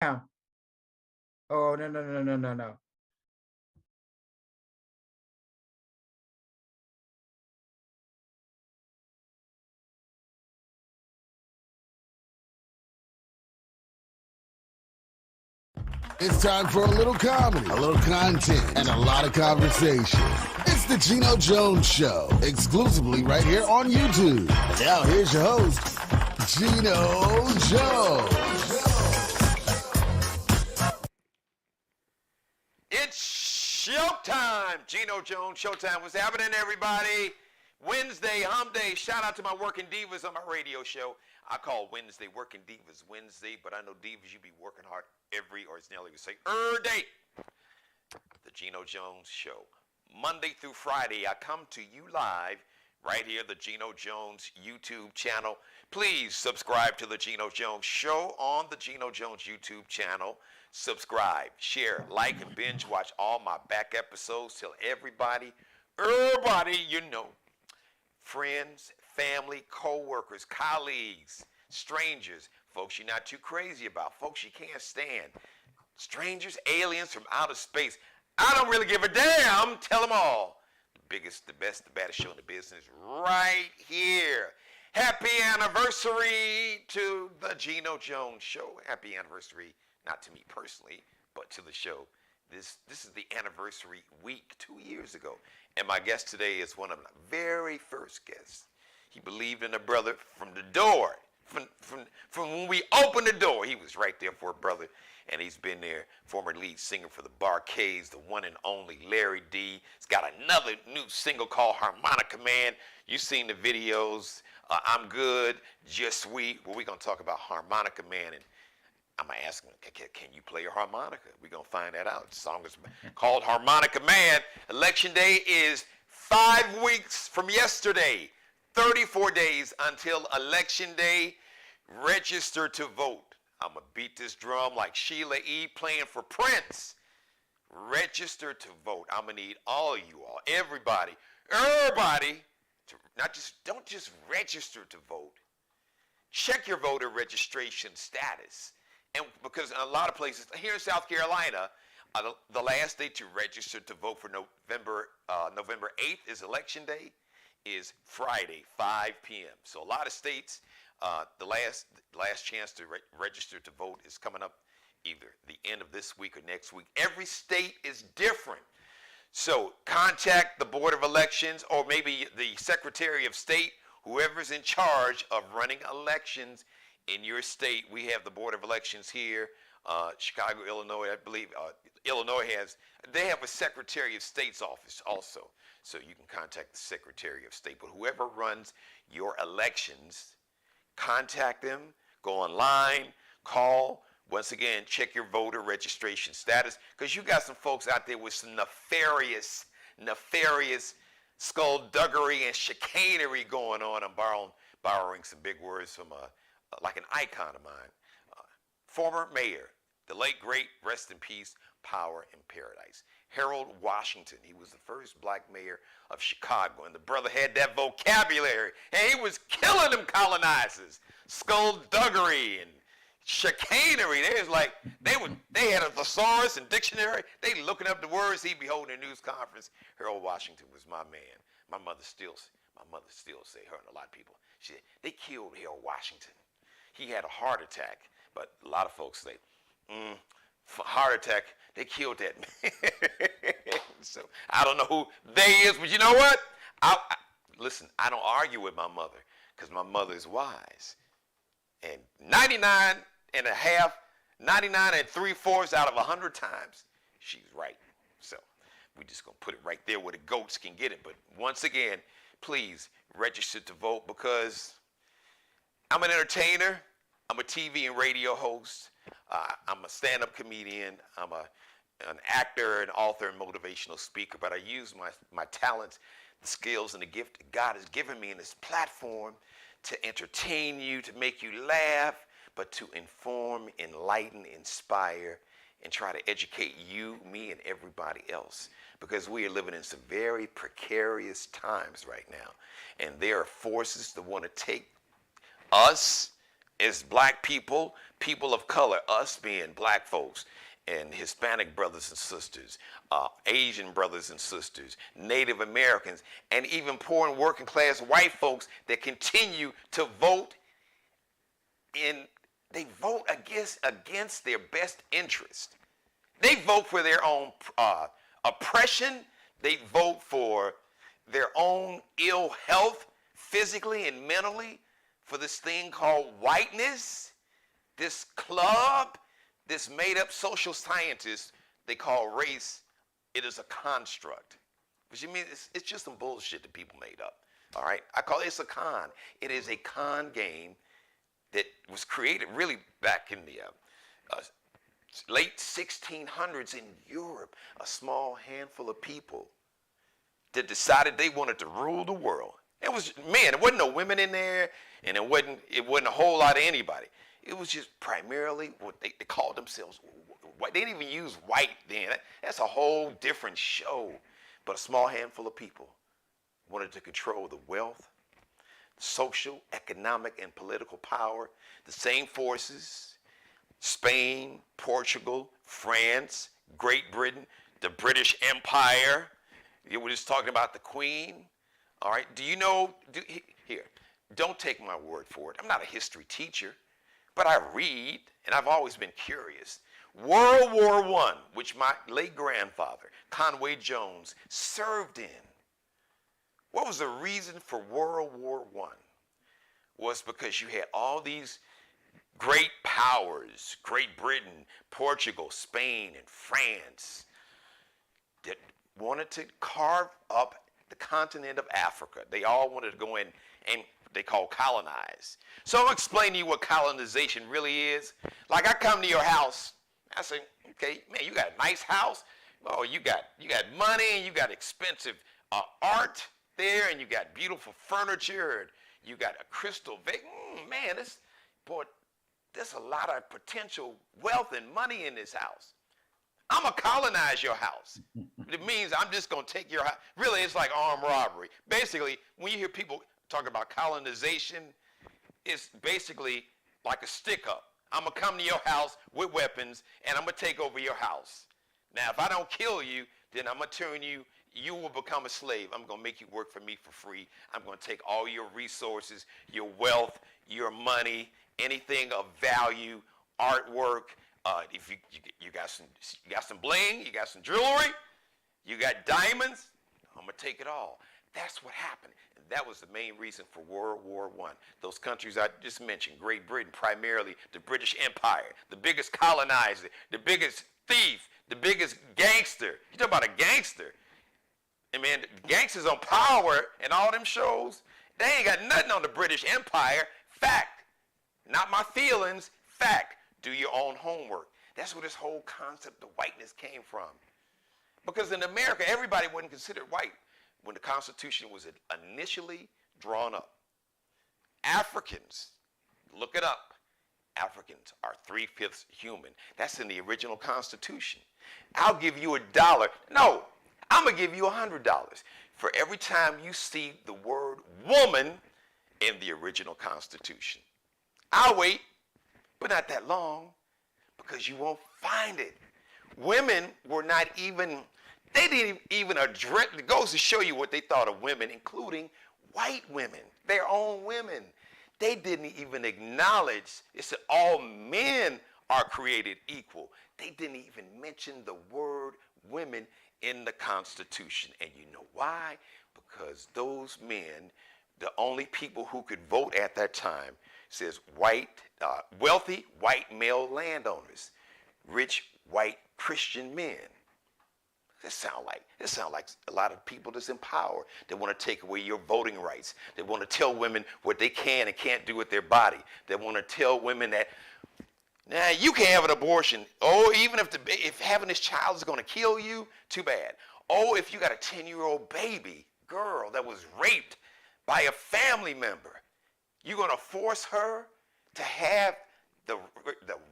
Now. Oh, no, no, no, no, no, no. It's time for a little comedy, a little content, and a lot of conversation. It's the Geno Jones Show, exclusively right here on YouTube. And now here's your host, Geno Jones. It's showtime. Geno Jones, showtime. What's happening, everybody? Wednesday, hump day. Shout out to my Working Divas on my radio show. I call Wednesday Working Divas Wednesday, but I know Divas, you be working hard every, or as Nelly would say, day. The Geno Jones Show. Monday through Friday, I come to you live right here, the Geno Jones YouTube channel. Please subscribe to the Geno Jones Show on the Geno Jones YouTube channel. Subscribe, share, like, and binge watch all my back episodes. Tell everybody you know, friends, family, co-workers, colleagues, strangers, folks you're not too crazy about, folks you can't stand, strangers, aliens from outer space. I don't really give a damn. Tell them all. The biggest, the best, the baddest show in the business right here. Happy anniversary to the Geno Jones Show. Happy anniversary, not to me personally, but to the show. This is the anniversary week 2 years ago. And my guest today is one of my very first guests. He believed in a brother from the door. From when we opened the door, he was right there for a brother. And he's been there, former lead singer for the Barcades, the one and only Larry D. He's got another new single called Harmonica Man. You've seen the videos. I'm Good, Just Sweet. Well, we're going to talk about Harmonica Man. And I'm going to ask him, can you play a harmonica? We're going to find that out. The song is called Harmonica Man. Election Day is 5 weeks from yesterday. 34 days until Election Day. Register to vote. I'm going to beat this drum like Sheila E. playing for Prince. Register to vote. I'm going to need all of you all, everybody, to don't just register to vote. Check your voter registration status. And because in a lot of places, here in South Carolina, the last day to register to vote for November 8th is Election Day, is Friday, 5 p.m. So a lot of states, the last chance to register to vote is coming up either the end of this week or next week. Every state is different. So contact the Board of Elections or maybe the Secretary of State, whoever's in charge of running elections in your state. We have the Board of Elections here, Chicago, Illinois, I believe. Illinois they have a Secretary of State's office also. So you can contact the Secretary of State. But whoever runs your elections, contact them, go online, call. Once again, check your voter registration status, because you got some folks out there with some nefarious skullduggery and chicanery going on. I'm borrowing some big words from like an icon of mine. Former mayor, the late great, rest in peace, power in paradise, Harold Washington. He was the first black mayor of Chicago, and the brother had that vocabulary, and he was killing them colonizers. Skullduggery and chicanery. They had a thesaurus and dictionary. They looking up the words. He'd be holding a news conference. Harold Washington was my man. My mother still say, her and a lot of people, she said, they killed Harold Washington. He had a heart attack, but a lot of folks say, heart attack, they killed that man. So I don't know who they is, but you know what? Listen, I don't argue with my mother because my mother is wise. And 99 and 3/4 out of 100 times, she's right. So we just going to put it right there where the goats can get it. But once again, please register to vote, because I'm an entertainer. I'm a TV and radio host. I'm a stand-up comedian. I'm an actor, an author, and motivational speaker. But I use my talents, the skills, and the gift that God has given me in this platform to entertain you, to make you laugh, but to inform, enlighten, inspire, and try to educate you, me, and everybody else. Because we are living in some very precarious times right now. And there are forces that want to take us, as black people, people of color, us being black folks, and Hispanic brothers and sisters, Asian brothers and sisters, Native Americans, and even poor and working class white folks that continue to vote they vote against their best interest. They vote for their own oppression. They vote for their own ill health, physically and mentally, for this thing called whiteness, this club, this made-up social scientist they call race. It is a construct. Which you mean it's just some bullshit that people made up. All right? I call it's a con. It is a con game that was created really back in the late 1600s in Europe. A small handful of people that decided they wanted to rule the world. It was, man, there wasn't no women in there, and it wasn't a whole lot of anybody. It was just primarily what they called themselves white. They didn't even use white then. That's a whole different show. But a small handful of people wanted to control the wealth, social, economic, and political power. The same forces, Spain, Portugal, France, Great Britain, the British Empire. You were just talking about the Queen. All right, do you know, here, don't take my word for it. I'm not a history teacher, but I read, and I've always been curious. World War I, which my late grandfather, Conway Jones, served in. What was the reason for World War I? Was because you had all these great powers, Great Britain, Portugal, Spain, and France, that wanted to carve up the continent of Africa. They all wanted to go in and they call colonize. So I'll explain to you what colonization really is. Like I come to your house, I say, okay, man, you got a nice house. Oh, you got money and you got expensive art there, and you got beautiful furniture, and you got a crystal vase. Man, there's a lot of potential wealth and money in this house. I'm going to colonize your house. It means I'm just going to take your house. Really, it's like armed robbery. Basically, when you hear people talk about colonization, it's basically like a stick-up. I'm going to come to your house with weapons, and I'm going to take over your house. Now, if I don't kill you, then I'm going to turn you, you will become a slave. I'm going to make you work for me for free. I'm going to take all your resources, your wealth, your money, anything of value, artwork. If you got some bling, you got some jewelry, you got diamonds, I'm going to take it all. That's what happened. And that was the main reason for World War I. Those countries I just mentioned, Great Britain, primarily the British Empire, the biggest colonizer, the biggest thief, the biggest gangster. You talk about a gangster. And man, gangsters on Power and all them shows, they ain't got nothing on the British Empire. Fact. Not my feelings. Fact. Do your own homework. That's where this whole concept of whiteness came from. Because in America, everybody wasn't considered white when the Constitution was initially drawn up. Africans, look it up. Africans are 3/5 human. That's in the original Constitution. I'll give you $1. No, I'm going to give you $100 for every time you see the word woman in the original Constitution. I'll wait, but not that long, because you won't find it. Women were not even, they didn't even address, it goes to show you what they thought of women, including white women, their own women. They didn't even acknowledge, it said all men are created equal. They didn't even mention the word women in the Constitution. And you know why? Because those men, the only people who could vote at that time, says wealthy white male landowners, rich white Christian men. This sound like a lot of people that's in power. They want to take away your voting rights. They want to tell women what they can and can't do with their body. They want to tell women that, now you can have an abortion. Oh, even if having this child is going to kill you, too bad. Oh, if you got a 10-year-old baby girl that was raped by a family member, you're going to force her to have the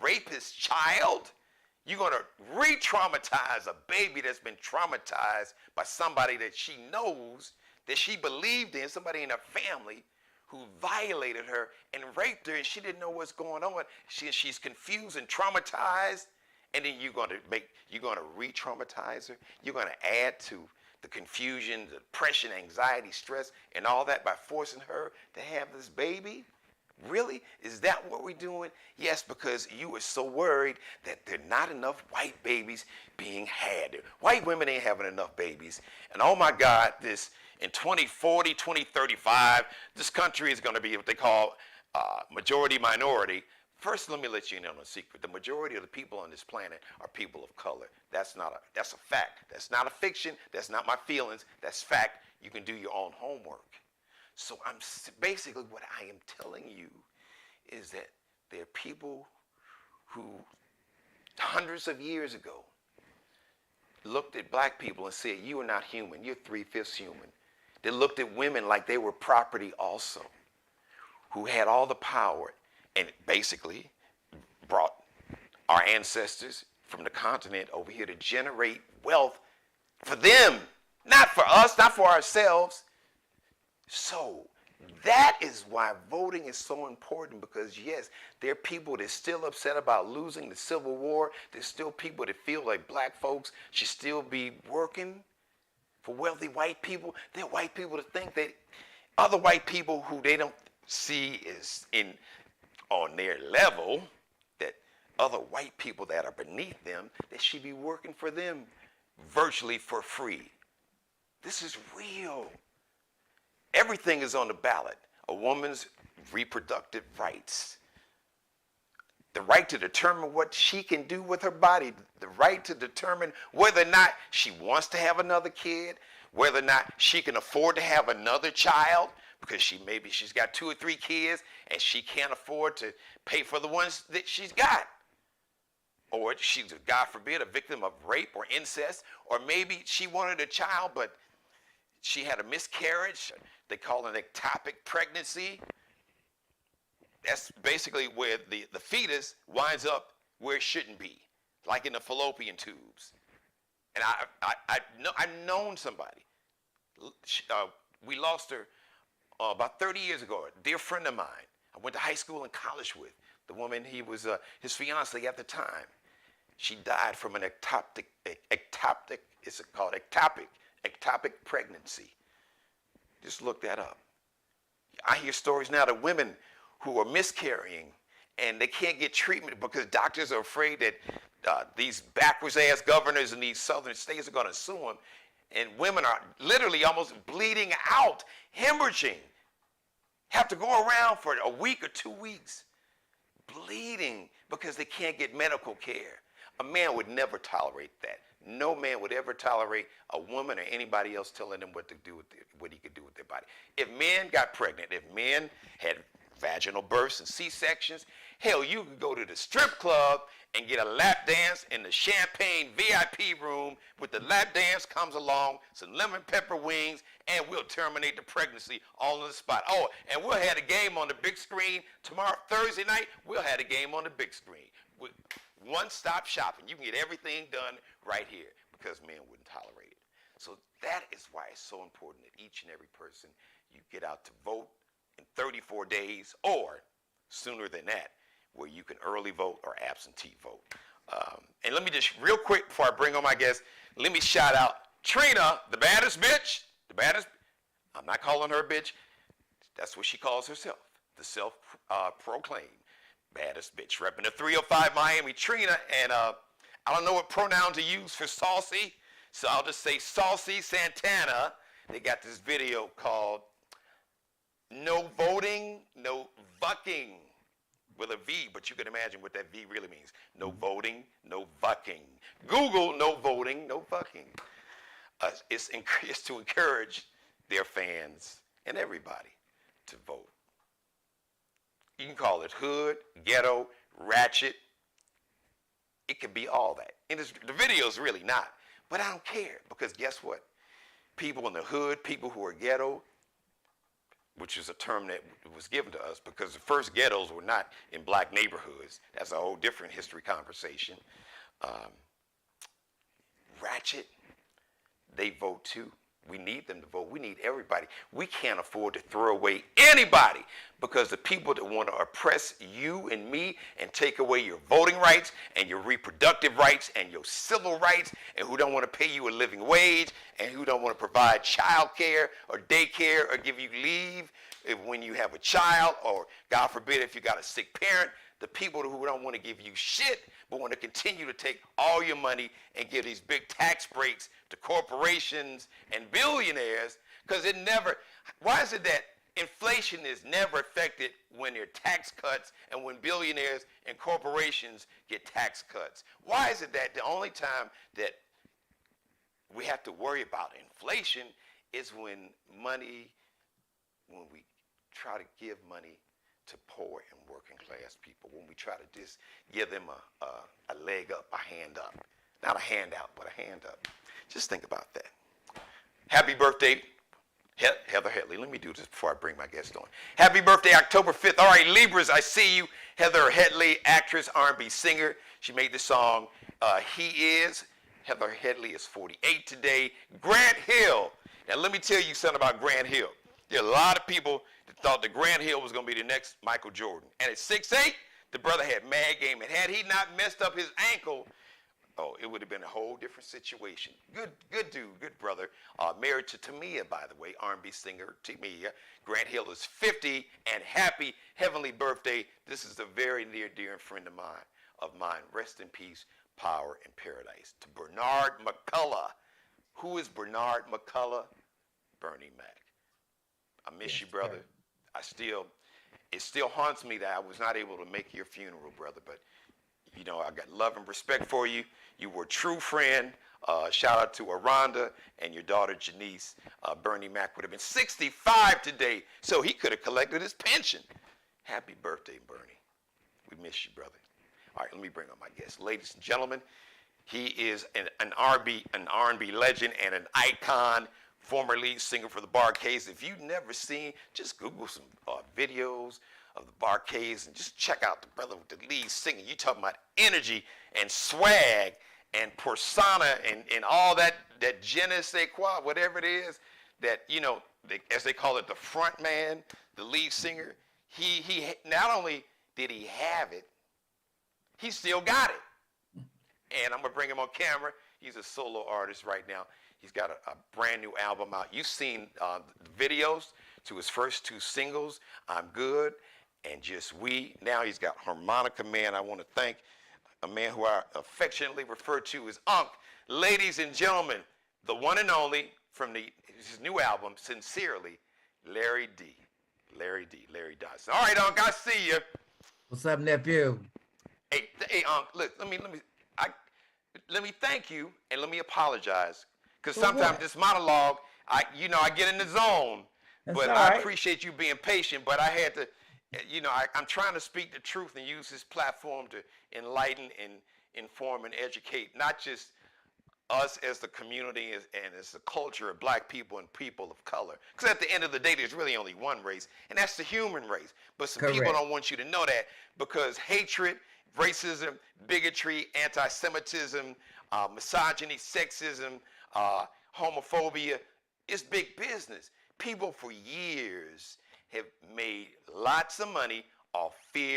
rapist's child? You're going to re-traumatize a baby that's been traumatized by somebody that she knows, that she believed in, somebody in her family who violated her and raped her, and she didn't know what's going on. She's confused and traumatized, and then you're going to re-traumatize her. You're going to add to the confusion, the depression, anxiety, stress, and all that by forcing her to have this baby. Really? Is that what we're doing? Yes, because you were so worried that there are not enough white babies being had. White women ain't having enough babies. And oh my God, in 2040, 2035, this country is going to be what they call majority minority. First, let me let you in on a secret. The majority of the people on this planet are people of color. That's a fact. That's not a fiction. That's not my feelings. That's fact. You can do your own homework. So basically what I am telling you is that there are people who hundreds of years ago looked at black people and said, you are not human, you're 3/5 human. They looked at women like they were property also, who had all the power, and basically brought our ancestors from the continent over here to generate wealth for them, not for us, not for ourselves. So that is why voting is so important, because yes, there are people that are still upset about losing the Civil War. There's still people that feel like black folks should still be working for wealthy white people. There are white people that think that other white people who they don't see is on their level, that other white people that are beneath them, that should be working for them virtually for free. This is real. Everything is on the ballot. A woman's reproductive rights, the right to determine what she can do with her body, the right to determine whether or not she wants to have another kid, whether or not she can afford to have another child, because she's got 2 or 3 kids and she can't afford to pay for the ones that she's got. Or she's, God forbid, a victim of rape or incest, or maybe she wanted a child but she had a miscarriage. They call it an ectopic pregnancy. That's basically where the fetus winds up where it shouldn't be, like in the fallopian tubes. And I've known somebody. We lost her about 30 years ago, a dear friend of mine. I went to high school and college with. The woman, he was his fiance at the time. She died from an ectopic, it's called ectopic pregnancy. Just look that up. I hear stories now of women who are miscarrying and they can't get treatment because doctors are afraid that these backwards ass governors in these southern states are going to sue them, and women are literally almost bleeding out, hemorrhaging, have to go around for a week or 2 weeks bleeding because they can't get medical care. A man would never tolerate that. No man would ever tolerate a woman or anybody else telling them what to do with what he could do with their body. If men got pregnant, if men had vaginal births and C-sections, hell, you could go to the strip club and get a lap dance in the champagne VIP room. With the lap dance comes along some lemon pepper wings, and we'll terminate the pregnancy all on the spot. Oh, and we'll have a game on the big screen tomorrow, Thursday night. We'll have a game on the big screen. One-stop shopping. You can get everything done right here because men wouldn't tolerate it. So that is why it's so important that each and every person, you get out to vote in 34 days or sooner than that, where you can early vote or absentee vote. And let me just real quick before I bring on my guest, let me shout out Trina, the baddest bitch. The baddest. I'm not calling her a bitch. That's what she calls herself. The self-proclaimed baddest bitch, repping the 305 Miami, Trina. And I don't know what pronoun to use for saucy, so I'll just say Saucy Santana. They got this video called No Voting, No Vucking, with a V, but you can imagine what that V really means. No voting, no vucking. Google no voting, no vucking. It's to encourage their fans and everybody to vote. You can call it hood, ghetto, ratchet. It could be all that. And the video's really not. But I don't care, because guess what? People in the hood, people who are ghetto, which is a term that was given to us because the first ghettos were not in black neighborhoods. That's a whole different history conversation. Ratchet, they vote too. We need them to vote. We need everybody. We can't afford to throw away anybody because the people that want to oppress you and me and take away your voting rights and your reproductive rights and your civil rights, and who don't want to pay you a living wage, and who don't want to provide child care or daycare or give you leave when you have a child, or God forbid if you got a sick parent, the people who don't want to give you shit but want to continue to take all your money and give these big tax breaks to corporations and billionaires, because it never, why is it that inflation is never affected when there are tax cuts and when billionaires and corporations get tax cuts? Why is it that the only time that we have to worry about inflation is when we try to give money to poor and working class people, when we try to just give them a leg up, a hand up. Not a handout, but a hand up. Just think about that. Happy birthday, Heather Headley. Let me do this before I bring my guest on. Happy birthday, October 5th. All right, Libras, I see you. Heather Headley, actress, R&B singer. She made the song He Is. Heather Headley is 48 today. Grant Hill. Now, let me tell you something about Grant Hill. There are a lot of people that thought that Grant Hill was going to be the next Michael Jordan. And at 6'8", the brother had mad game. And had he not messed up his ankle, oh, it would have been a whole different situation. Good dude, good brother. Married to Tamia, by the way, R&B singer Tamia. Grant Hill is 50, and happy heavenly birthday. This is a very near, dear friend of mine. Rest in peace, power and paradise. To Bernard McCullough. Who is Bernard McCullough? Bernie Mac. I miss you, brother. It still haunts me that I was not able to make your funeral, brother, but you know, I got love and respect for you. You were a true friend. Shout out to Aranda and your daughter Janice. Bernie Mac would have been 65 today, so he could have collected his pension. Happy birthday, Bernie. We miss you, brother. All right, let me bring on my guest. Ladies and gentlemen, he is an R&B legend and an icon, former lead singer for the Bar-Kays. If you've never seen, just Google some videos of the Bar-Kays and just check out the brother with the lead singing. You talking about energy and swag and persona and all that je ne sais quoi, whatever it is, that, you know, as they call it, the front man, the lead singer. He not only did he have it, he still got it. And I'm going to bring him on camera. He's a solo artist right now. He's got a brand new album out. You've seen the videos to his first two singles, I'm Good and Just We. Now he's got Harmonica Man. I want to thank a man who I affectionately refer to as Unc. Ladies and gentlemen, the one and only from his new album, Sincerely, Larry D. Larry Dodson. All right, Unc, I see you. What's up, nephew? Hey, Unc, look, let me thank you and let me apologize. Because sometimes this monologue, I get in the zone. That's but all I right. appreciate you being patient. But I had to, I'm trying to speak the truth and use this platform to enlighten and inform and educate, not just us as the community and as the culture of black people and people of color. Because at the end of the day, there's really only one race, and that's the human race. But some people Correct. don't want you to know that because hatred, racism, bigotry, anti-Semitism, misogyny, sexism, homophobia, it's big business. People for years have made lots of money off fear